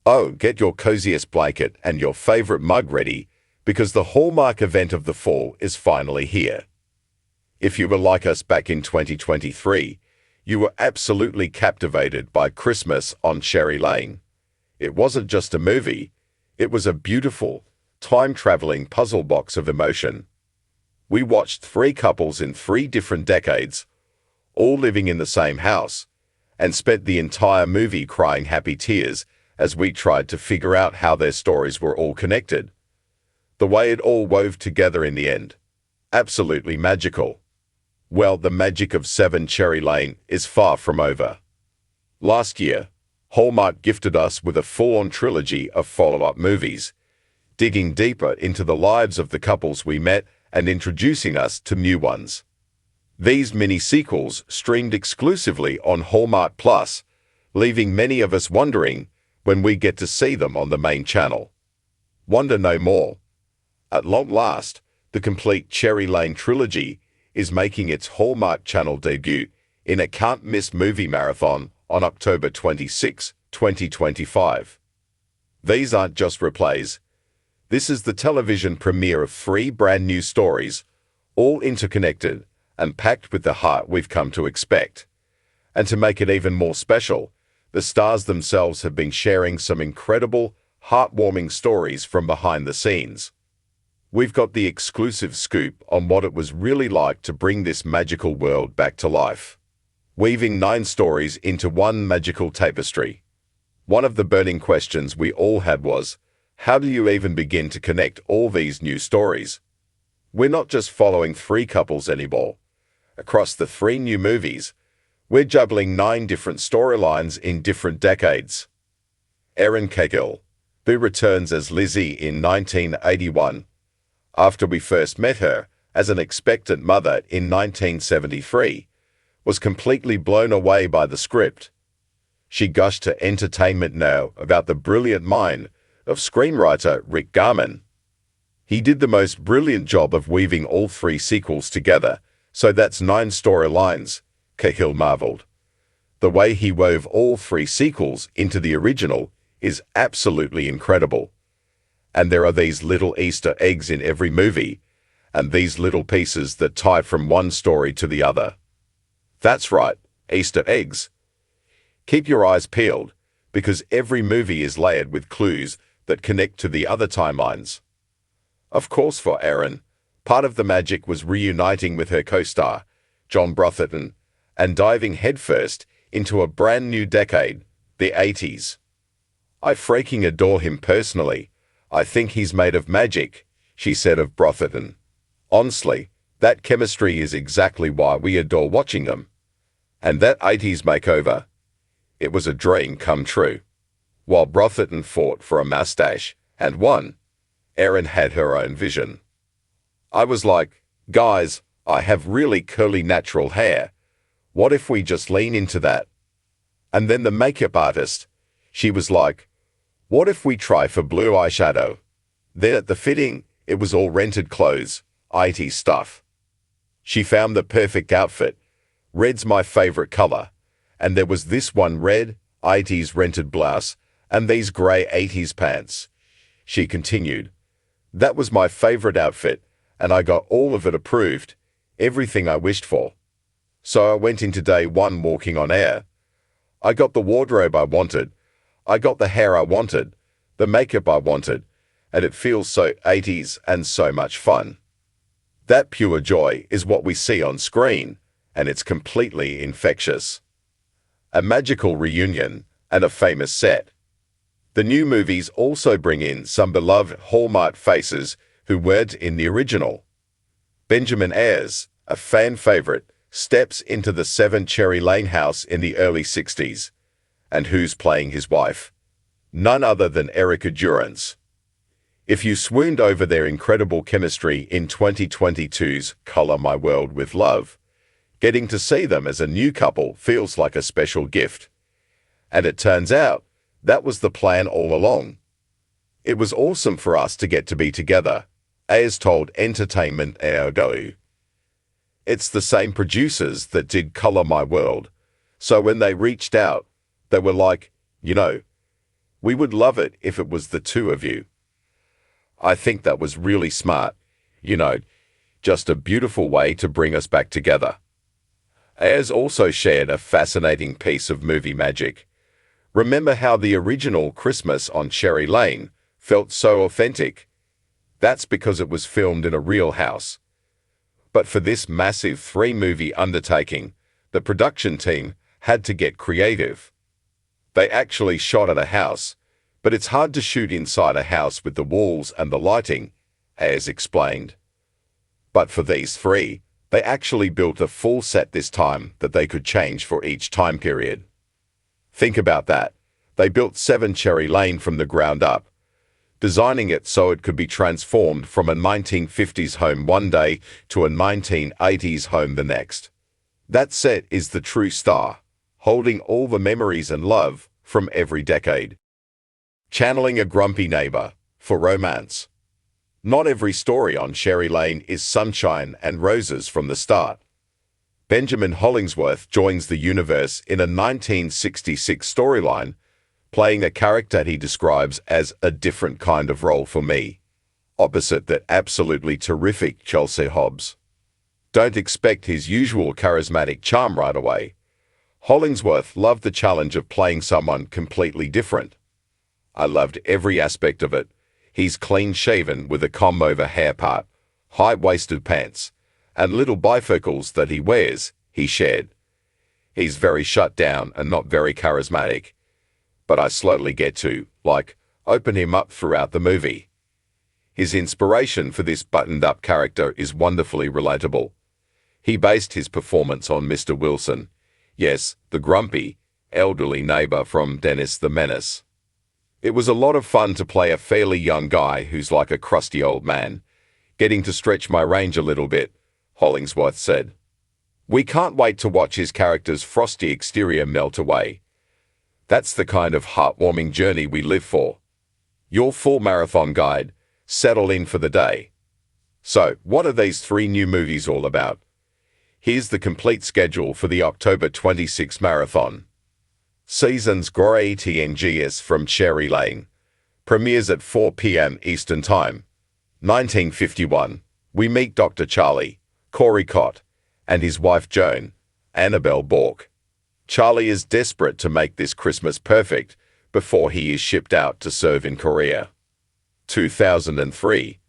Oh, get your coziest blanket and your favorite mug ready, because the Hallmark event of the fall is finally here. If you were like us back in 2023, you were absolutely captivated by Christmas on Cherry Lane. It wasn't just a movie, it was a beautiful, time-traveling puzzle box of emotion. We watched three couples in three different decades, all living in the same house, and spent the entire movie crying happy tears as we tried to figure out how their stories were all connected. The way it all wove together in the end. Absolutely magical. Well, the magic of 7 Cherry Lane is far from over. Last year, Hallmark gifted us with a full-on trilogy of follow-up movies, digging deeper into the lives of the couples we met and introducing us to new ones. These mini-sequels streamed exclusively on Hallmark Plus, leaving many of us wondering when we get to see them on the main channel. Wonder no more. At long last, the complete Cherry Lane trilogy is making its Hallmark Channel debut in a can't-miss movie marathon on October 26, 2025. These aren't just replays. This is the television premiere of 3 brand new stories, all interconnected and packed with the heart we've come to expect. And to make it even more special, the stars themselves have been sharing some incredible, heartwarming stories from behind the scenes. We've got the exclusive scoop on what it was really like to bring this magical world back to life, weaving 9 stories into one magical tapestry. One of the burning questions we all had was, how do you even begin to connect all these new stories? We're not just following 3 couples anymore. Across the 3 new movies, we're juggling 9 different storylines in different decades. Erin Cahill, who returns as Lizzie in 1981, after we first met her as an expectant mother in 1973, was completely blown away by the script. She gushed to Entertainment Now about the brilliant mind of screenwriter Rick Garman. He did the most brilliant job of weaving all 3 sequels together, so that's 9 storylines, Cahill marveled. The way he wove all 3 sequels into the original is absolutely incredible. And there are these little Easter eggs in every movie, and these little pieces that tie from one story to the other. That's right, Easter eggs. Keep your eyes peeled, because every movie is layered with clues that connect to the other timelines. Of course, for Erin, part of the magic was reuniting with her co-star, John Brotherton, and diving headfirst into a brand new decade, the 80s. I freaking adore him personally. I think he's made of magic, she said of Brotherton. Honestly, that chemistry is exactly why we adore watching them. And that 80s makeover, it was a dream come true. While Brotherton fought for a mustache and won, Erin had her own vision. I was like, guys, I have really curly natural hair. What if we just lean into that? And then the makeup artist, she was like, what if we try for blue eyeshadow? Then at the fitting, it was all rented clothes, 80s stuff. She found the perfect outfit. Red's my favorite color. And there was this one red, 80s rented blouse, and these gray 80s pants. She continued, that was my favorite outfit, and I got all of it approved, everything I wished for. So I went into day 1 walking on air. I got the wardrobe I wanted. I got the hair I wanted, the makeup I wanted, and it feels so 80s and so much fun. That pure joy is what we see on screen, and it's completely infectious. A magical reunion and a famous set. The new movies also bring in some beloved Hallmark faces who weren't in the original. Benjamin Ayres, a fan favorite, steps into the 7 Cherry Lane house in the early 60s. And who's playing his wife? None other than Erica Durance. If you swooned over their incredible chemistry in 2022's Color My World with Love, getting to see them as a new couple feels like a special gift. And it turns out, that was the plan all along. It was awesome for us to get to be together, Ayres told Entertainment Now. It's the same producers that did Color My World, so when they reached out, they were like, We would love it if it was the two of you. I think that was really smart. You know, just a beautiful way to bring us back together. Ayers also shared a fascinating piece of movie magic. Remember how the original Christmas on Cherry Lane felt so authentic? That's because it was filmed in a real house. But for this massive 3-movie undertaking, the production team had to get creative. They actually shot at a house, but it's hard to shoot inside a house with the walls and the lighting, Ayers explained. But for these 3, they actually built a full set this time that they could change for each time period. Think about that. They built 7 Cherry Lane from the ground up, designing it so it could be transformed from a 1950s home one day to a 1980s home the next. That set is the true star, holding all the memories and love from every decade. Channeling a grumpy neighbor for romance. Not every story on Cherry Lane is sunshine and roses from the start. Benjamin Hollingsworth joins the universe in a 1966 storyline, playing a character he describes as a different kind of role for me, opposite that absolutely terrific Chelsea Hobbs. Don't expect his usual charismatic charm right away. Hollingsworth loved the challenge of playing someone completely different. I loved every aspect of it. He's clean-shaven with a comb-over hair part, high-waisted pants, and little bifocals that he wears, he shared. He's very shut down and not very charismatic, but I slowly get to, open him up throughout the movie. His inspiration for this buttoned-up character is wonderfully relatable. He based his performance on Mr. Wilson, yes, the grumpy, elderly neighbor from Dennis the Menace. It was a lot of fun to play a fairly young guy who's like a crusty old man, getting to stretch my range a little bit, Hollingsworth said. We can't wait to watch his character's frosty exterior melt away. That's the kind of heartwarming journey we live for. Your full marathon guide, settle in for the day. So, what are these 3 new movies all about? Here's the complete schedule for the October 26 marathon. Seasons Glory TNGS from Cherry Lane. Premieres at 4 p.m. Eastern Time. 1951. We meet Dr. Charlie, Corey Cott, and his wife Joan, Annabelle Bork. Charlie is desperate to make this Christmas perfect before he is shipped out to serve in Korea. 2003.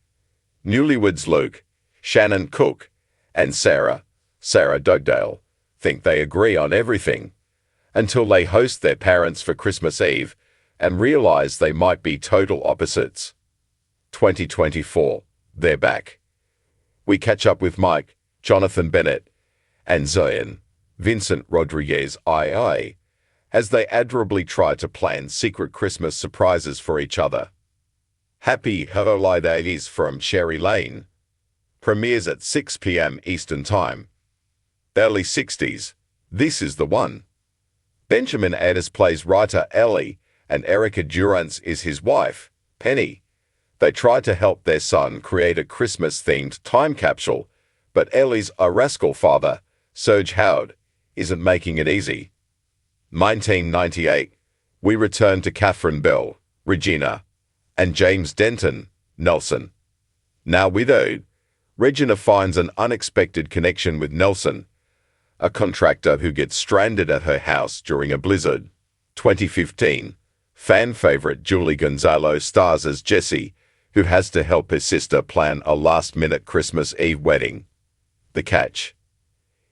Newlyweds Luke, Shannon Cook, and Sarah Dugdale, think they agree on everything, until they host their parents for Christmas Eve and realize they might be total opposites. 2024. They're back. We catch up with Mike, Jonathan Bennett, and Zoyan, Vincent Rodriguez II, as they admirably try to plan secret Christmas surprises for each other. Happy Holidays from Cherry Lane. Premieres at 6 p.m. Eastern Time. Early 60s. This is the one. Benjamin Ayers plays writer Ellie, and Erica Durance is his wife, Penny. They try to help their son create a Christmas-themed time capsule, but Ellie's a rascal father, Serge Howard, isn't making it easy. 1998. We return to Catherine Bell, Regina, and James Denton, Nelson. Now widowed, Regina finds an unexpected connection with Nelson, a contractor who gets stranded at her house during a blizzard. 2015. Fan favorite Julie Gonzalo stars as Jessie, who has to help her sister plan a last-minute Christmas Eve wedding. The catch.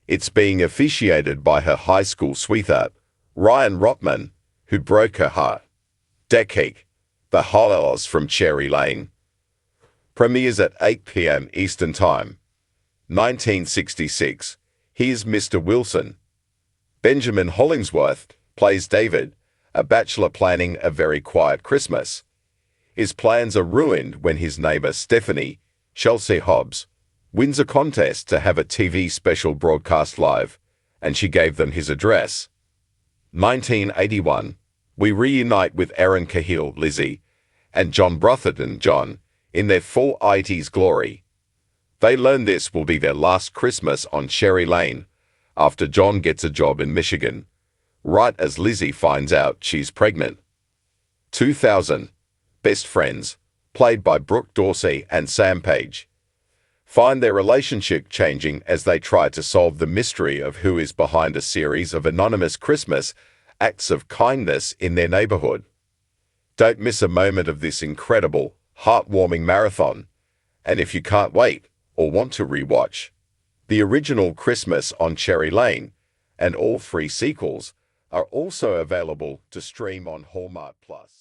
It's being officiated by her high school sweetheart, Ryan Rotman, who broke her heart. Decade. The Holidays from Cherry Lane. Premieres at 8 p.m. Eastern Time. 1966. Here's Mr. Wilson. Benjamin Hollingsworth plays David, a bachelor planning a very quiet Christmas. His plans are ruined when his neighbor Stephanie, Chelsea Hobbs, wins a contest to have a TV special broadcast live, and she gave them his address. 1981. We reunite with Erin Cahill, Lizzie, and John Brotherton, John, in their full 80s glory. They learn this will be their last Christmas on Cherry Lane, after John gets a job in Michigan, right as Lizzie finds out she's pregnant. 2000, Best Friends, played by Brooke Dorsey and Sam Page, find their relationship changing as they try to solve the mystery of who is behind a series of anonymous Christmas acts of kindness in their neighborhood. Don't miss a moment of this incredible, heartwarming marathon. And if you can't wait or want to rewatch, the original Christmas on Cherry Lane and all 3 sequels are also available to stream on Hallmark Plus.